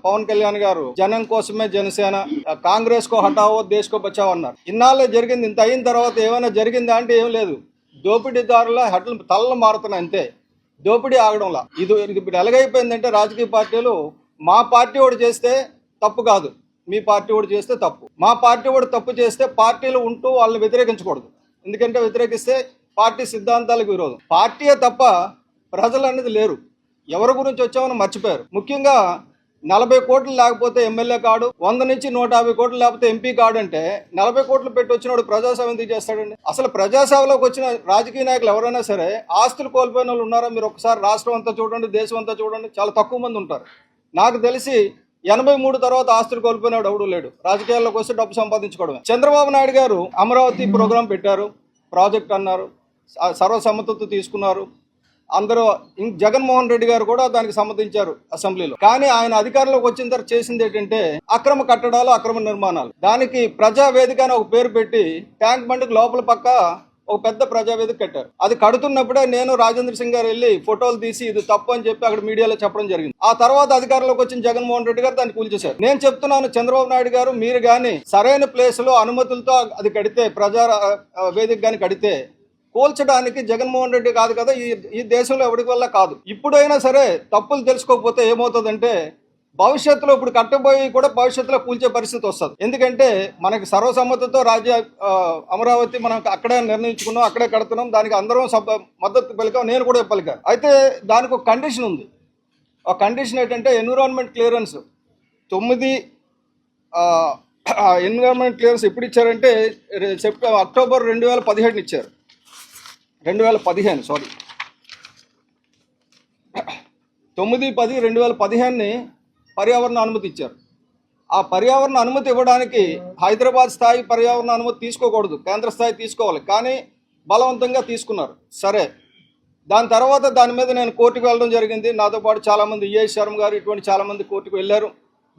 పవన్ కళ్యాణ్ గారు జనం కోసమే జనసేన, కాంగ్రెస్ కో హటావో దేశ్ కో బచావో అన్నారు. ఇన్నాళ్ళే జరిగింది, ఇంత అయిన తర్వాత ఏమైనా జరిగిందా అంటే ఏం లేదు. దోపిడీదారుల హడ్లు తలలు మారుతున్నాయి అంతే, దోపిడీ ఆగడంలా. ఇది ఇప్పుడు ఎలాగైపోయిందంటే రాజకీయ పార్టీలు మా పార్టీ వాడు చేస్తే తప్పు కాదు, మీ పార్టీ వాడు చేస్తే తప్పు. మా పార్టీ వాడు తప్పు చేస్తే పార్టీలు ఉంటూ వాళ్ళని వ్యతిరేకించకూడదు. ఎందుకంటే వ్యతిరేకిస్తే పార్టీ సిద్ధాంతాలకు విరోధం. పార్టీయే తప్ప ప్రజలు అనేది లేరు. ఎవరి గురించి వచ్చామని మర్చిపోయారు. ముఖ్యంగా 40 కోట్లు లేకపోతే ఎమ్మెల్యే కార్డు, 100 నుంచి 150 కోట్లు లేకపోతే ఎంపీ కార్డు అంటే 40 కోట్లు పెట్టి వచ్చినప్పుడు ప్రజాసేవ ఎందుకు చేస్తాడండి? అసలు ప్రజాసేవలోకి వచ్చిన రాజకీయ నాయకులు ఎవరైనా సరే ఆస్తులు కోల్పోయిన వాళ్ళు ఉన్నారా? మీరు ఒకసారి రాష్ట్రం అంతా చూడండి, దేశం అంతా చూడండి, చాలా తక్కువ మంది ఉంటారు. నాకు తెలిసి 83 తర్వాత ఆస్తులు కోల్పోయినాడు ఎవడు లేడు. రాజకీయాల్లోకి వస్తే డబ్బు సంపాదించుకోవడమే. చంద్రబాబు నాయుడు గారు అమరావతి ప్రోగ్రాం పెట్టారు, ప్రాజెక్ట్ అన్నారు, సర్వసమ్మతితో తీసుకున్నారు అందరూ. జగన్మోహన్ రెడ్డి గారు కూడా దానికి సమ్మతించారు అసెంబ్లీలో. కానీ ఆయన అధికారంలోకి వచ్చిన తర్వాత చేసింది ఏంటంటే అక్రమ కట్టడాలు, అక్రమ నిర్మాణాలు. దానికి ప్రజావేదిక అని ఒక పేరు పెట్టి ట్యాంక్ బండ్కి లోపల పక్క ఒక పెద్ద ప్రజావేదిక కట్టారు. అది కడుతున్నప్పుడే నేను రాజేంద్ర సింగ్ గారు వెళ్ళి ఫోటోలు తీసి ఇది తప్పు అని చెప్పి అక్కడ మీడియాలో చెప్పడం జరిగింది. ఆ తర్వాత అధికారంలోకి వచ్చిన జగన్మోహన్ రెడ్డి గారు దాన్ని కూల్చేశారు. నేను చెప్తున్నాను, చంద్రబాబు నాయుడు గారు మీరు గాని సరైన ప్లేస్ లో అనుమతులతో అది కడితే, ప్రజా వేదిక గాని కడితే కూల్చడానికి జగన్మోహన్ రెడ్డి కాదు కదా, ఈ దేశంలో ఎవరికి వల్ల కాదు. ఇప్పుడైనా సరే తప్పులు తెలుసుకోకపోతే ఏమవుతుందంటే భవిష్యత్తులో ఇప్పుడు కట్టబోయి కూడా భవిష్యత్తులో కూల్చే పరిస్థితి వస్తుంది. ఎందుకంటే మనకి సర్వసమ్మతితో అమరావతి మనం అక్కడే నిర్ణయించుకున్నాం, అక్కడే కడుతున్నాం, దానికి అందరం మద్దతు పలికాం, నేను కూడా పలికా. అయితే దానికి ఒక కండిషన్ ఉంది. ఆ కండిషన్ ఏంటంటే ఎన్విరాన్మెంట్ క్లియరెన్స్ 9 ఎన్విరాన్మెంట్ క్లియరెన్స్ ఎప్పుడు ఇచ్చారంటే అక్టోబర్ 2017 ఇచ్చారు. 2015 సారీ 9/10/2015 పర్యావరణ అనుమతి ఇచ్చారు. ఆ పర్యావరణ అనుమతి ఇవ్వడానికి హైదరాబాద్ స్థాయి పర్యావరణ అనుమతి తీసుకోకూడదు, కేంద్ర స్థాయి తీసుకోవాలి. కానీ బలవంతంగా తీసుకున్నారు. సరే, దాని తర్వాత దాని మీద నేను కోర్టుకు వెళ్ళడం జరిగింది. నాతో పాటు చాలామంది ఈఎస్ శర్మ గారు ఇటువంటి చాలామంది కోర్టుకు వెళ్ళారు.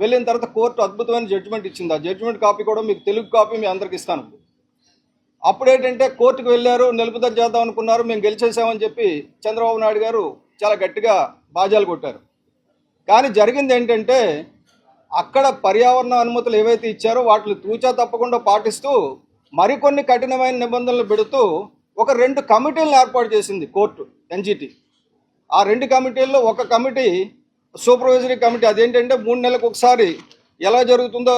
వెళ్ళిన తర్వాత కోర్టు అద్భుతమైన జడ్జిమెంట్ ఇచ్చింది. ఆ జడ్జిమెంట్ కాపీ కూడా మీకు తెలుగు కాపీ మీ అందరికి ఇస్తాను. అప్పుడేంటంటే కోర్టుకు వెళ్ళారు, నిలుపుదల చేద్దాం అనుకున్నారు, మేము గెలిచేసామని చెప్పి చంద్రబాబు నాయుడు గారు చాలా గట్టిగా బాజాలు కొట్టారు. కానీ జరిగింది ఏంటంటే అక్కడ పర్యావరణ అనుమతులు ఏవైతే ఇచ్చారో వాటిని తూచా తప్పకుండా పాటిస్తూ మరికొన్ని కఠినమైన నిబంధనలు పెడుతూ ఒక 2 కమిటీలను ఏర్పాటు చేసింది కోర్టు, ఎన్జిటి. ఆ 2 కమిటీల్లో ఒక కమిటీ సూపర్వైజరీ కమిటీ. అదేంటంటే 3 నెలలకు ఒకసారి ఎలా జరుగుతుందో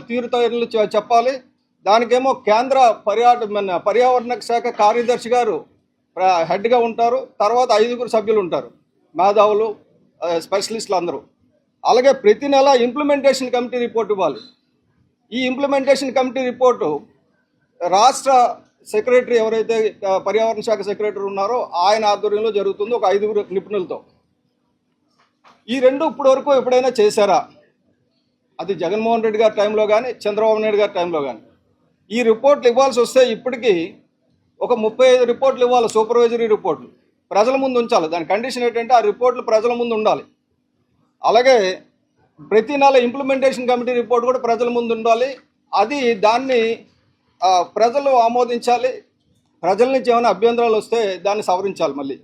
తీరుతెన్నులు చెప్పాలి. దానికేమో కేంద్ర పర్యావరణ శాఖ కార్యదర్శి గారు హెడ్గా ఉంటారు. తర్వాత 5 సభ్యులు ఉంటారు, మేధావులు, స్పెషలిస్టులు అందరూ. అలాగే ప్రతి నెల ఇంప్లిమెంటేషన్ కమిటీ రిపోర్ట్ ఇవ్వాలి. ఈ ఇంప్లిమెంటేషన్ కమిటీ రిపోర్టు రాష్ట్ర సెక్రటరీ ఎవరైతే పర్యావరణ శాఖ సెక్రటరీ ఉన్నారో ఆయన ఆధ్వర్యంలో జరుగుతుంది, ఒక 5 నిపుణులతో. ఈ 2 ఇప్పటి వరకు ఎప్పుడైనా చేశారా? అది జగన్మోహన్ రెడ్డి గారి టైంలో కానీ చంద్రబాబు నాయుడు గారి టైంలో కానీ. ఈ రిపోర్ట్లు ఇవ్వాల్సి వస్తే ఇప్పటికీ ఒక 35 రిపోర్ట్లు ఇవ్వాలి, సూపర్వైజరీ రిపోర్ట్లు ప్రజల ముందు ఉంచాలి. దాని కండిషన్ ఏంటంటే ఆ రిపోర్ట్లు ప్రజల ముందు ఉండాలి. అలాగే ప్రతి నెల ఇంప్లిమెంటేషన్ కమిటీ రిపోర్ట్ కూడా ప్రజల ముందు ఉండాలి. దాన్ని ప్రజలు ఆమోదించాలి. ప్రజల నుంచి ఏమైనా అభ్యంతరాలు వస్తే దాన్ని సవరించాలి మళ్ళీ.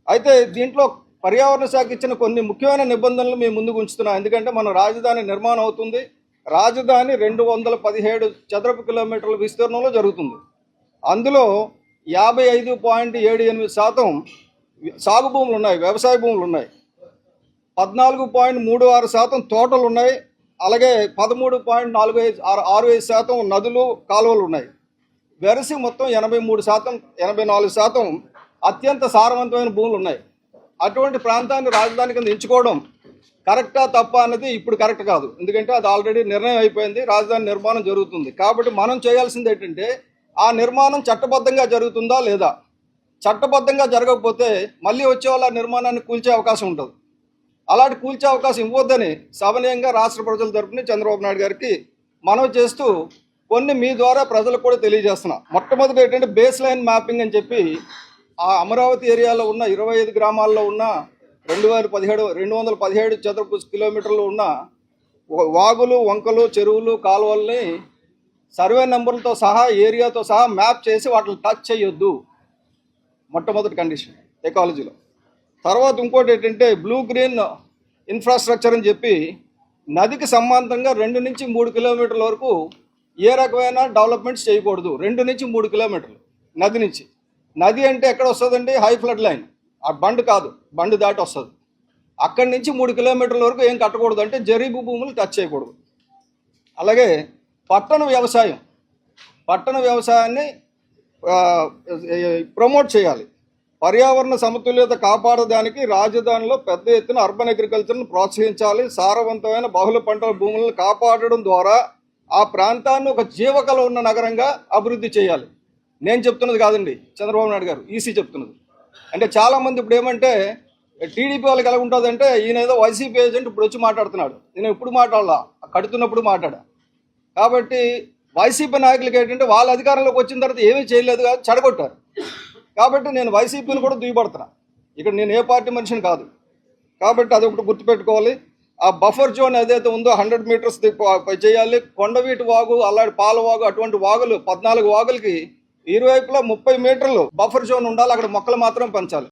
అయితే దీంట్లో పర్యావరణ శాఖ ఇచ్చిన కొన్ని ముఖ్యమైన నిబంధనలు మేము ముందుకు ఉంచుతున్నాం. ఎందుకంటే మన రాజధాని నిర్మాణం అవుతుంది. రాజధాని 217 చదరపు కిలోమీటర్ల విస్తీర్ణంలో జరుగుతుంది. అందులో 55.78% సాగు భూములు ఉన్నాయి, వ్యవసాయ భూములు ఉన్నాయి. 14.36% తోటలు ఉన్నాయి. అలాగే 13.45% నదులు, కాలువలు ఉన్నాయి. వెరసి మొత్తం 83%, 84% అత్యంత సారవంతమైన భూములు ఉన్నాయి. అటువంటి ప్రాంతాన్ని రాజధాని కింద ఎంచుకోవడం కరెక్టా తప్ప అన్నది ఇప్పుడు కరెక్ట్ కాదు. ఎందుకంటే అది ఆల్రెడీ నిర్ణయం అయిపోయింది, రాజధాని నిర్మాణం జరుగుతుంది. కాబట్టి మనం చేయాల్సింది ఏంటంటే ఆ నిర్మాణం చట్టబద్ధంగా జరుగుతుందా లేదా. చట్టబద్ధంగా జరగకపోతే మళ్ళీ వచ్చే వాళ్ళ నిర్మాణాన్ని కూల్చే అవకాశం ఉంటుంది. అలాంటి కూల్చే అవకాశం ఇవ్వద్దని సవనీయంగా రాష్ట్ర ప్రజల తరపున చంద్రబాబు నాయుడు గారికి మనవి చేస్తూ కొన్ని మీ ద్వారా ప్రజలకు కూడా తెలియజేస్తున్నా. మొట్టమొదటి ఏంటంటే బేస్ లైన్ మ్యాపింగ్ అని చెప్పి ఆ అమరావతి ఏరియాలో ఉన్న 25 గ్రామాల్లో ఉన్న 217 చదరపు కిలోమీటర్లు ఉన్న వాగులు, వంకలు, చెరువులు, కాలువల్ని సర్వే నెంబర్లతో సహా, ఏరియాతో సహా మ్యాప్ చేసి వాటిని టచ్ చేయొద్దు. మొట్టమొదటి కండిషన్ ఎకాలజీలో. తర్వాత ఇంకోటి ఏంటంటే బ్లూ గ్రీన్ ఇన్ఫ్రాస్ట్రక్చర్ అని చెప్పి నదికి సంబంధంగా 2 నుంచి 3 కిలోమీటర్ల వరకు ఏ రకమైన డెవలప్మెంట్స్ చేయకూడదు. 2 నుంచి 3 కిలోమీటర్లు నది నుంచి. నది అంటే ఎక్కడ వస్తుందండి? High flood line. ఆ బండ్ కాదు, బండ్ దాటి వస్తుంది. అక్కడి నుంచి 3 కిలోమీటర్ల వరకు ఏం కట్టకూడదు, అంటే జరీబు భూములు టచ్ చేయకూడదు. అలాగే పట్టణ వ్యవసాయాన్ని ప్రమోట్ చేయాలి. పర్యావరణ సమతుల్యత కాపాడడానికి రాజధానిలో పెద్ద ఎత్తున అర్బన్ అగ్రికల్చర్ను ప్రోత్సహించాలి. సారవంతమైన బహుళ పంటల భూములను కాపాడడం ద్వారా ఆ ప్రాంతాన్ని ఒక జీవకళ ఉన్న నగరంగా అభివృద్ధి చేయాలి. నేను చెప్తున్నది కాదండి, చంద్రబాబు నాయుడు గారు, ఈసీ చెప్తున్నది. అంటే చాలామంది ఇప్పుడు ఏమంటే టీడీపీ వాళ్ళకి ఎలా ఉంటుందంటే, ఈయన ఏదో వైసీపీ ఏజెంట్ ఇప్పుడు వచ్చి మాట్లాడుతున్నాడు. నేను ఇప్పుడు మాట్లాడాలా, కడుతున్నప్పుడు మాట్లాడా. కాబట్టి వైసీపీ నాయకులకి ఏంటంటే వాళ్ళ అధికారంలోకి వచ్చిన తర్వాత ఏమీ చేయలేదు కాదు, చెడగొట్టారు. కాబట్టి నేను వైసీపీని కూడా దుయ్యబడుతున్నా. ఇక్కడ నేను ఏ పార్టీ మనిషిని కాదు. కాబట్టి అది ఒకటి గుర్తుపెట్టుకోవాలి. ఆ బఫర్ జోన్ ఏదైతే ఉందో 100 మీటర్స్ చేయాలి. కొండవీటి వాగు, అలాంటి పాలవాగు, అటువంటి వాగులు 14 వాగులకి ఇరువైపులా 30 మీటర్లు బఫర్ జోన్ ఉండాలి. అక్కడ మొక్కలు మాత్రం పెంచాలి.